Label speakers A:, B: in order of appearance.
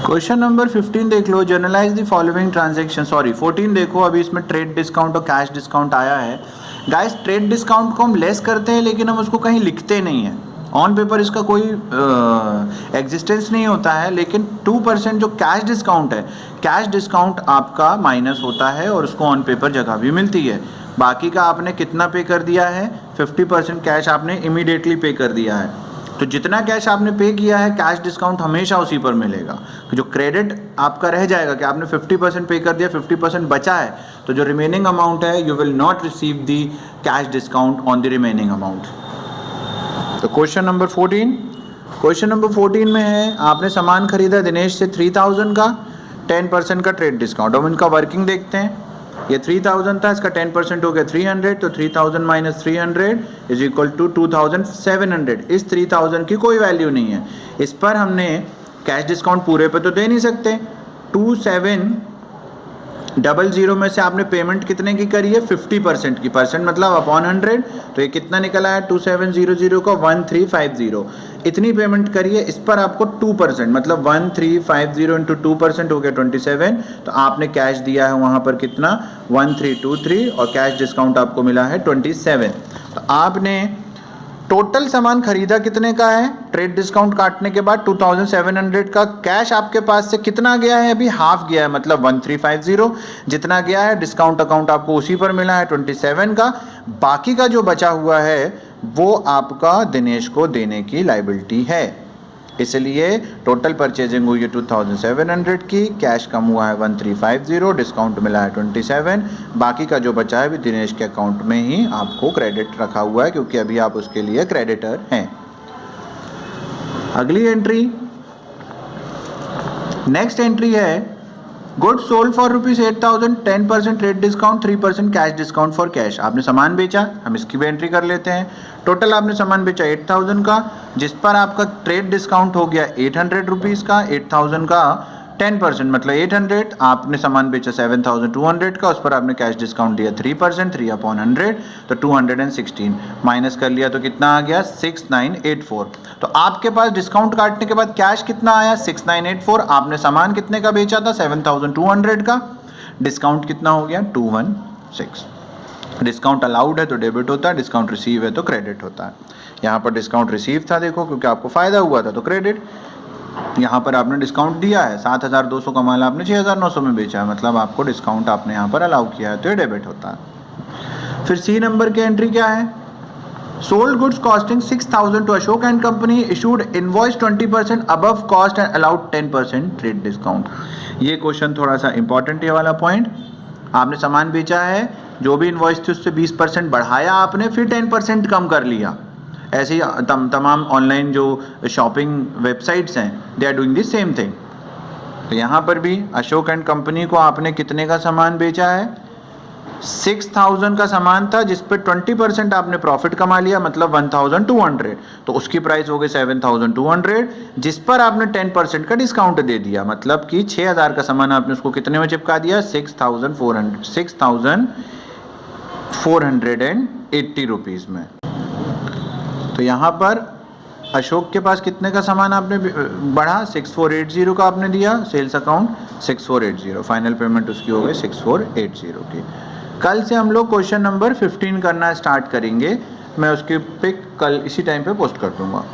A: Question number 15 देख लो, journalize the following transaction, sorry 14 देखो, अभी इसमें ट्रेड डिस्काउंट और कैश डिस्काउंट आया है। गाइस ट्रेड डिस्काउंट को हम लेस करते हैं लेकिन हम उसको कहीं लिखते नहीं है, ऑन पेपर इसका कोई एग्जिस्टेंस नहीं होता है, लेकिन 2% जो कैश डिस्काउंट है, कैश डिस्काउंट आपका माइनस होता है और उसको ऑन पेपर जगह भी मिलती है। बाकी का आपने कितना पे कर दिया है, 50% कैश आपने इमीडिएटली पे कर दिया है, तो जितना कैश आपने पे किया है कैश डिस्काउंट हमेशा उसी पर मिलेगा। जो क्रेडिट आपका रह जाएगा कि आपने 50% पे कर दिया, 50% बचा है, तो जो रिमेनिंग अमाउंट है you will not receive the cash discount on the remaining amount. तो क्वेश्चन नंबर 14 में है, आपने सामान खरीदा दिनेश से 3000 का, 10% का ट्रेड डिस्काउंट। अब इनका वर्किंग देखते हैं। ये 3000 था, इसका 10% हो गया 300, तो 3000 माइनस 300 इज इक्वल टू 2700। इस 3000 की कोई वैल्यू नहीं है, इस पर हमने कैश डिस्काउंट पूरे पे तो दे नहीं सकते। 2700 में से आपने पेमेंट कितने की करी है, 50% की, परसेंट मतलब अपॉन 100, तो ये कितना निकला है 2700 का 1350, इतनी पेमेंट करिए। इस पर आपको 2% मतलब 1350 इंटू 2% हो गया 27, तो आपने कैश दिया है वहाँ पर कितना 1323 और कैश डिस्काउंट आपको मिला है 27। तो आपने टोटल सामान खरीदा कितने का है, ट्रेड डिस्काउंट काटने के बाद 2700 का, कैश आपके पास से कितना गया है, अभी हाफ गया है मतलब 1350, जितना गया है डिस्काउंट अकाउंट आपको उसी पर मिला है 27 का। बाकी का जो बचा हुआ है वो आपका दिनेश को देने की लायबिलिटी है, इसलिए टोटल परचेजिंग हुई है 2700 की, कैश कम हुआ है 1350, डिस्काउंट मिला है 27, बाकी का जो बचा है भी दिनेश के अकाउंट में ही आपको क्रेडिट रखा हुआ है क्योंकि अभी आप उसके लिए क्रेडिटर हैं। अगली एंट्री, नेक्स्ट एंट्री है goods sold for ₹8000, 10% trade discount, 3% cash discount for cash. आपने सामान बेचा, हम इसकी भी एंट्री कर लेते हैं। टोटल आपने सामान बेचा 8000 का, जिस पर आपका ट्रेड डिस्काउंट हो गया 800 रुपीज़ का, 8000 का 10% मतलब 800, आपने सामान बेचा 7200 का, उस पर आपने कैश डिस्काउंट दिया 3%, 3/100, तो 216 माइनस कर लिया तो कितना आ गया 6984। तो आपके पास डिस्काउंट काटने के बाद कैश कितना आया 6984, आपने सामान कितने का बेचा था 7200 का, डिस्काउंट कितना हो गया 216। डिस्काउंट अलाउड है तो डेबिट होता है, डिस्काउंट रिसीव है तो क्रेडिट होता है। यहाँ पर डिस्काउंट रिसीव था देखो क्योंकि आपको फ़ायदा हुआ था तो क्रेडिट, यहाँ पर आपने डिस्काउंट दिया है 7200 का माल आपने 6900 में बेचा है, मतलब आपको डिस्काउंट आपने यहाँ पर अलाउ किया है तो ये डेबिट होता है। फिर सी नंबर की एंट्री क्या है, sold goods costing 6000 to Ashok and company, issued invoice 20% above cost and allowed 10% trade discount. ये क्वेश्चन थोड़ा सा इंपॉर्टेंट है वाला पॉइंट। आपने सामान बेचा है, जो भी इनवॉइस थी उससे 20% बढ़ाया आपने, फिर 10% कम कर लिया। ऐसे ही तमाम ऑनलाइन जो शॉपिंग वेबसाइट्स हैं they are doing the same thing. तो यहाँ पर भी अशोक एंड कंपनी को आपने कितने का सामान बेचा है 6000 का सामान था, जिस पे 20% आपने प्रॉफिट कमा लिया मतलब 1200, तो उसकी प्राइस हो गई 7200, जिस पर आपने 10% का डिस्काउंट दे दिया, मतलब कि 6000 का सामान आपने उसको कितने में चिपका दिया 6480 रुपीज़ में। तो यहाँ पर अशोक के पास कितने का सामान आपने बढ़ा 6480 का आपने दिया, सेल्स अकाउंट 6480, फाइनल पेमेंट उसकी हो गई 6480 की। कल से हम लोग क्वेश्चन नंबर 15 करना स्टार्ट करेंगे, मैं उसकी पिक कल इसी टाइम पे पोस्ट कर दूंगा।